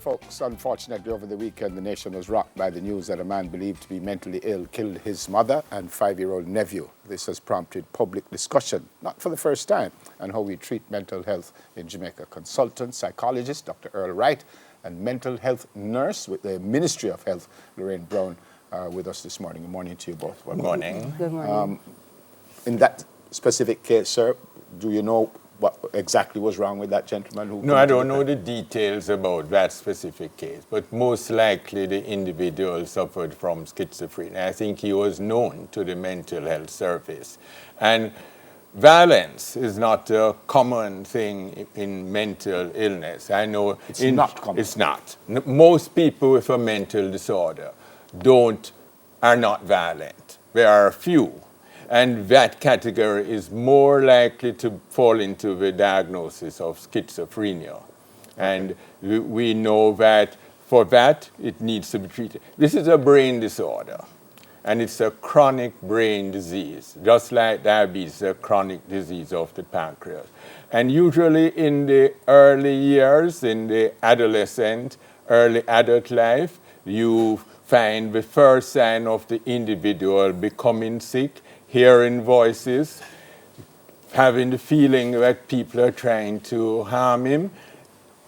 folks, unfortunately over the weekend the nation was rocked by the news that a man believed to be mentally ill killed his mother and 5-year-old nephew. This has prompted public discussion, not for the first time, on how we treat mental health in Jamaica. Consultant psychologist Dr. Earl Wright and mental health nurse with the Ministry of Health, Lorraine Brown, are with us this morning. Good morning to you both. Good morning. Good morning. In that specific case, sir, do you know what exactly was wrong with that gentleman? Who No, I don't know the details about that specific case, but most likely the individual suffered from schizophrenia. I think he was known to the mental health service. And violence is not a common thing in mental illness. I know it's not common. It's not. Most people with a mental disorder are not violent. There are a few. And that category is more likely to fall into the diagnosis of schizophrenia. And we know that for that, it needs to be treated. This is a brain disorder, and it's a chronic brain disease, just like diabetes, a chronic disease of the pancreas. And usually in the early years, in the early adult life, you find the first sign of the individual becoming sick, hearing voices, having the feeling that people are trying to harm him,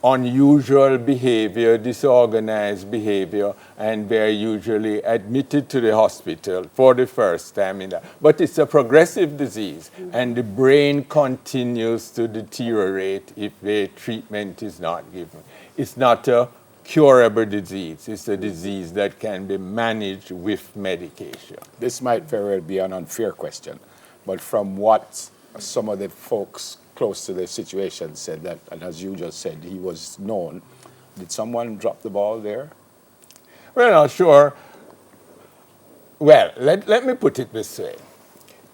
unusual behavior, disorganized behavior, and they're usually admitted to the hospital for the first time in that. But it's a progressive disease, and the brain continues to deteriorate if the treatment is not given. It's not a curable disease. It's a disease that can be managed with medication. This might very well be an unfair question, but from what some of the folks close to the situation said, that, and as you just said, he was known, did someone drop the ball there? Well, not sure. Well, let me put it this way.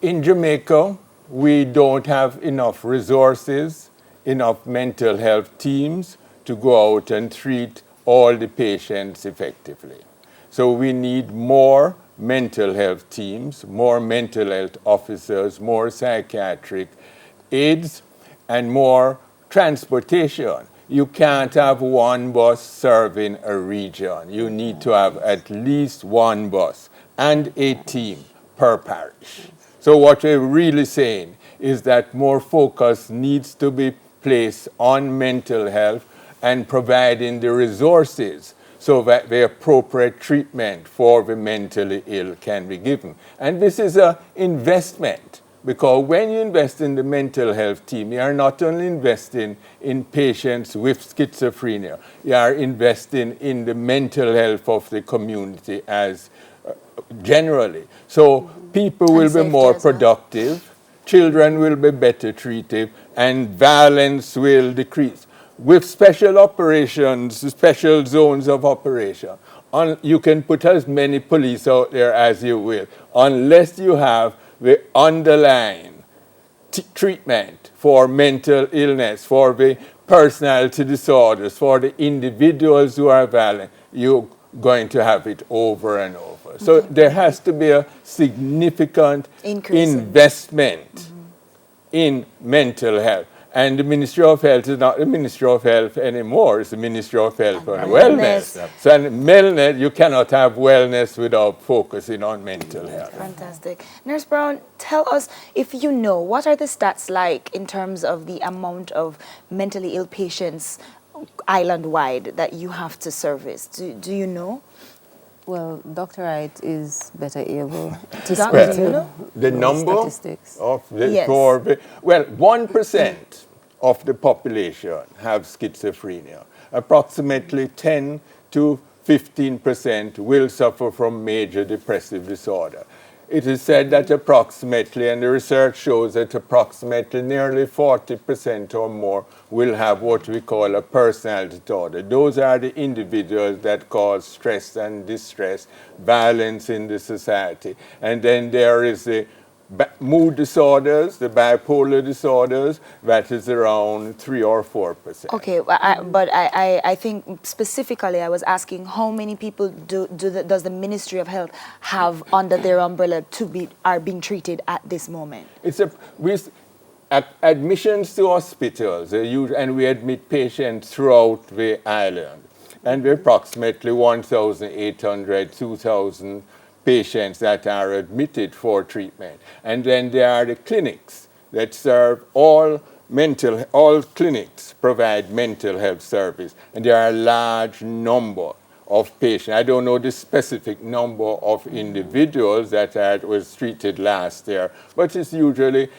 In Jamaica, we don't have enough resources, enough mental health teams to go out and treat all the patients effectively. So we need more mental health teams, more mental health officers, more psychiatric aides, and more transportation. You can't have one bus serving a region. You need to have at least one bus and a team per parish. So what we're really saying is that more focus needs to be placed on mental health and providing the resources so that the appropriate treatment for the mentally ill can be given. And this is an investment, because when you invest in the mental health team, you are not only investing in patients with schizophrenia, you are investing in the mental health of the community as generally. So people will be more productive, children will be better treated, and violence will decrease. With special operations, special zones of operation, you can put as many police out there as you will, unless you have the underlying treatment for mental illness, for the personality disorders, for the individuals who are violent, you're going to have it over and over. So there has to be a significant investment in mental health. And the Ministry of Health is not the Ministry of Health anymore. It's the Ministry of Health and Wellness. Yep. So in wellness, you cannot have wellness without focusing on mental health. Fantastic. Nurse Brown, tell us, if you know, what are the stats like in terms of the amount of mentally ill patients island-wide that you have to service? Do you know? Well, Dr. Wright is better able to speak to the number statistics. of the Yes. 1% of the population have schizophrenia. Approximately 10 to 15% will suffer from major depressive disorder. It is said that approximately, and the research shows that approximately nearly 40% or more will have what we call a personality disorder. Those are the individuals that cause stress and distress, violence in the society. And then there is the mood disorders, the bipolar disorders, that is around 3 or 4%. Okay, but I think specifically I was asking how many people does the Ministry of Health have under their umbrella are being treated at this moment? Admissions to hospitals, and we admit patients throughout the island. and we're approximately 1,800, 2,000 patients that are admitted for treatment. And then there are the clinics that serve all clinics provide mental health service, and there are a large number of patients. I don't know the specific number of individuals that was treated last year, but it's usually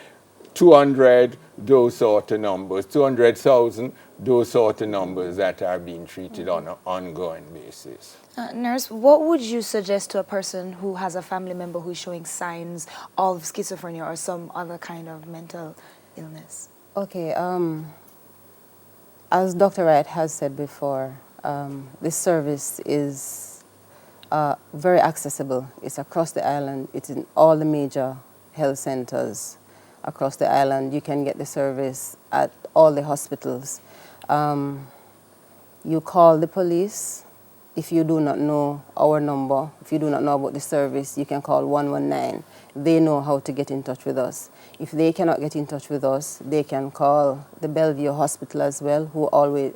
200, those sort of numbers, 200,000, those sort of numbers that are being treated on an ongoing basis. Nurse, what would you suggest to a person who has a family member who is showing signs of schizophrenia or some other kind of mental illness? Okay, as Dr. Wright has said before, this service is very accessible. It's across the island. It's in all the major health centers across the island. You can get the service at all the hospitals. You call the police. If you do not know our number, if you do not know about the service, you can call 119. They know how to get in touch with us. If they cannot get in touch with us, they can call the Bellevue Hospital as well,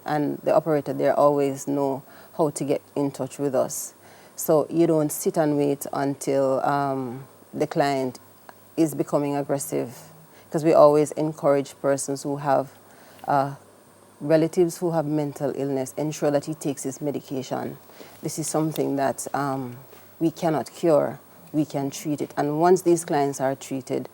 and the operator there always know how to get in touch with us. So you don't sit and wait until the client is becoming aggressive, because we always encourage persons who have relatives who have mental illness, ensure that he takes his medication. This is something that we cannot cure, we can treat it. And once these clients are treated,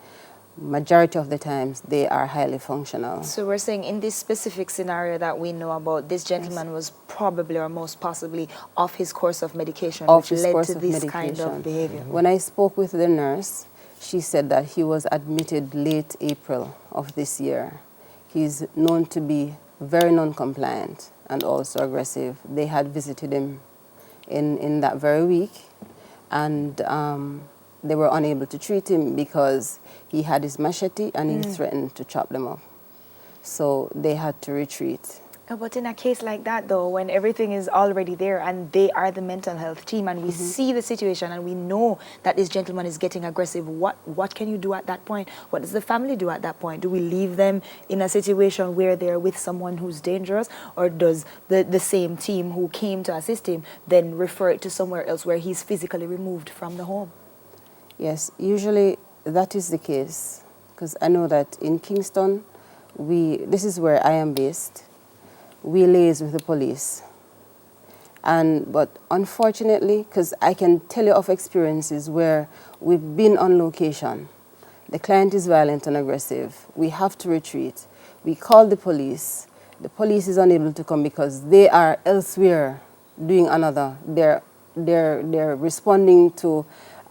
majority of the times they are highly functional. So we're saying in this specific scenario that we know about, this gentleman was probably or most possibly off his course of medication, which led to this kind of behavior. When I spoke with the nurse, she said that he was admitted late April of this year. He's known to be very non-compliant and also aggressive. They had visited him in that very week, and they were unable to treat him because he had his machete and he threatened to chop them up. So they had to retreat. But in a case like that, though, when everything is already there and they are the mental health team and we see the situation and we know that this gentleman is getting aggressive, what can you do at that point? What does the family do at that point? Do we leave them in a situation where they're with someone who's dangerous, or does the same team who came to assist him then refer it to somewhere else where he's physically removed from the home? Yes, usually that is the case, because I know that in Kingston, this is where I am based. We liaise with the police. But unfortunately, because I can tell you of experiences where we've been on location, the client is violent and aggressive, we have to retreat. We call the police is unable to come because they are elsewhere doing another. They're responding to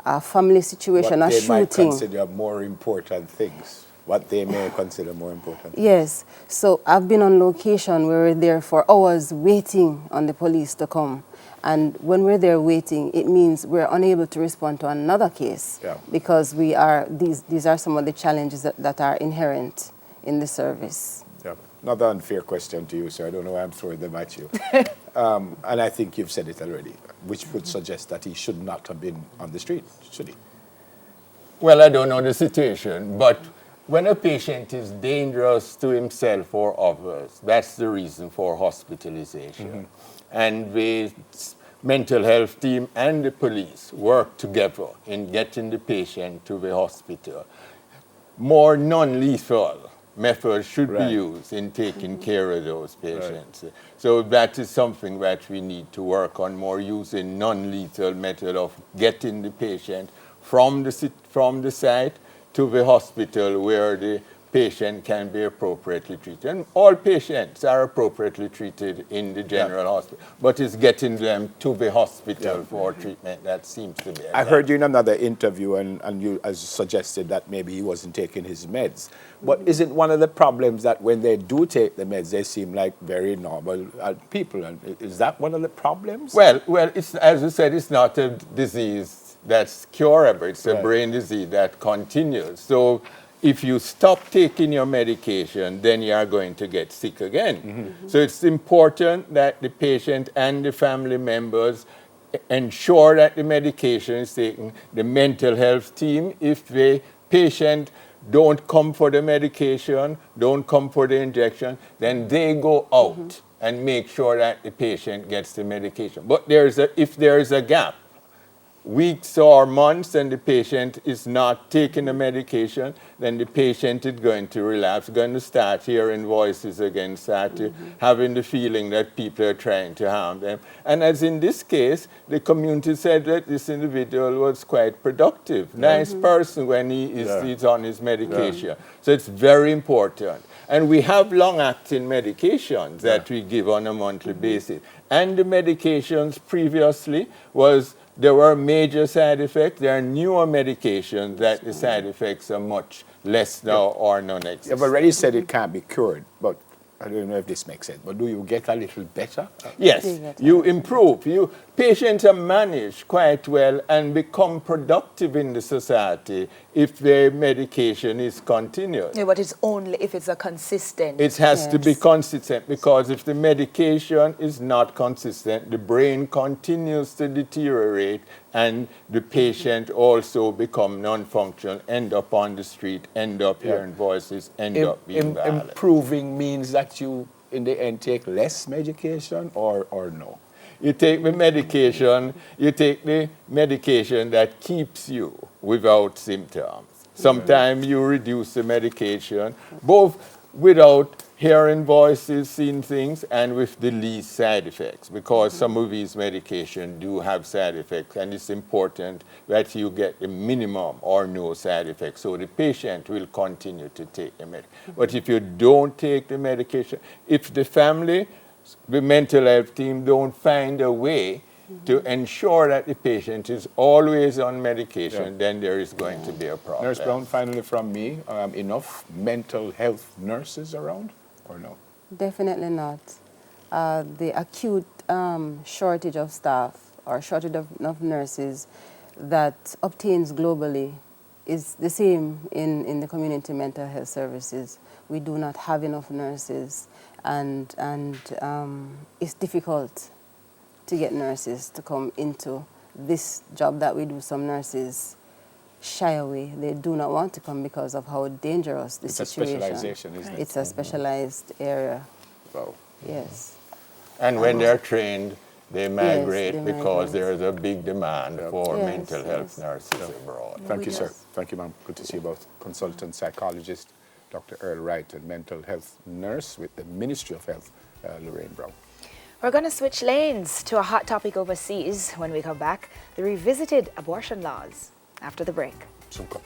a family situation, a shooting. What they might consider more important things. What they may consider more important. Yes. So I've been on location where we're there for hours waiting on the police to come. And when we're there waiting, it means we're unable to respond to another case, because these are some of the challenges that are inherent in the service. Yeah. Another unfair question to you, sir. I don't know why I'm throwing them at you. And I think you've said it already, which would suggest that he should not have been on the street, should he? Well, I don't know the situation, but when a patient is dangerous to himself or others, that's the reason for hospitalization. And the mental health team and the police work together in getting the patient to the hospital. More non-lethal methods should be used in taking care of those patients. So that is something that we need to work on more, using non-lethal method of getting the patient from the site to the hospital where the patient can be appropriately treated. And all patients are appropriately treated in the general hospital, but it's getting them to the hospital for treatment that seems to be. I heard you in another interview, and you suggested that maybe he wasn't taking his meds. But isn't one of the problems that when they do take the meds, they seem like very normal people? And is that one of the problems? Well, it's, as you said, it's not a disease that's curable. It's a brain disease that continues. So if you stop taking your medication, then you are going to get sick again. So it's important that the patient and the family members ensure that the medication is taken. The mental health team, if the patient don't come for the medication, don't come for the injection, then they go out and make sure that the patient gets the medication. But if there is a gap, weeks or months, and the patient is not taking the medication, then the patient is going to relapse, going to start hearing voices again, start to having the feeling that people are trying to harm them. And as in this case, the community said that this individual was quite productive, nice person when he's on his medication. So it's very important. And we have long-acting medications that we give on a monthly basis. And the medications previously there were major side effects. There are newer medications that the side effects are much less now or non-existent. You've already said it can't be cured, but I don't know if this makes sense, but do you get a little better? Yes, you improve. Patients are managed quite well and become productive in the society if their medication is continued. Yeah, but it's only if it's a consistent. It has to be consistent, because if the medication is not consistent, the brain continues to deteriorate and the patient also become non-functional, end up on the street, end up hearing voices, end up being violent. Improving means that you, in the end, take less medication or no? You take the medication that keeps you without symptoms. Sometimes you reduce the medication, both without hearing voices, seeing things, and with the least side effects, because some of these medications do have side effects, and it's important that you get the minimum or no side effects, so the patient will continue to take the medication. But if you don't take the medication, if the family, the mental health team don't find a way to ensure that the patient is always on medication, then there is going to be a problem. Nurse Brown, finally from me, enough mental health nurses around or no? Definitely not. The acute shortage of staff or shortage of nurses that obtains globally is the same in the community mental health services. We do not have enough nurses, and it's difficult to get nurses to come into this job that we do. Some nurses shy away. They do not want to come because of how dangerous the situation is. It's a specialization, isn't it? It's a specialized area. Wow. Yes. And when they're trained, they migrate they because migrate. there is a big demand for Yes, mental health nurses abroad. Thank you, sir. Thank you, ma'am. Good to see you both. Consultant psychologist, Dr. Earl Wright, and mental health nurse with the Ministry of Health, Lorraine Brown. We're going to switch lanes to a hot topic overseas when we come back, the revisited abortion laws, after the break. Soon come.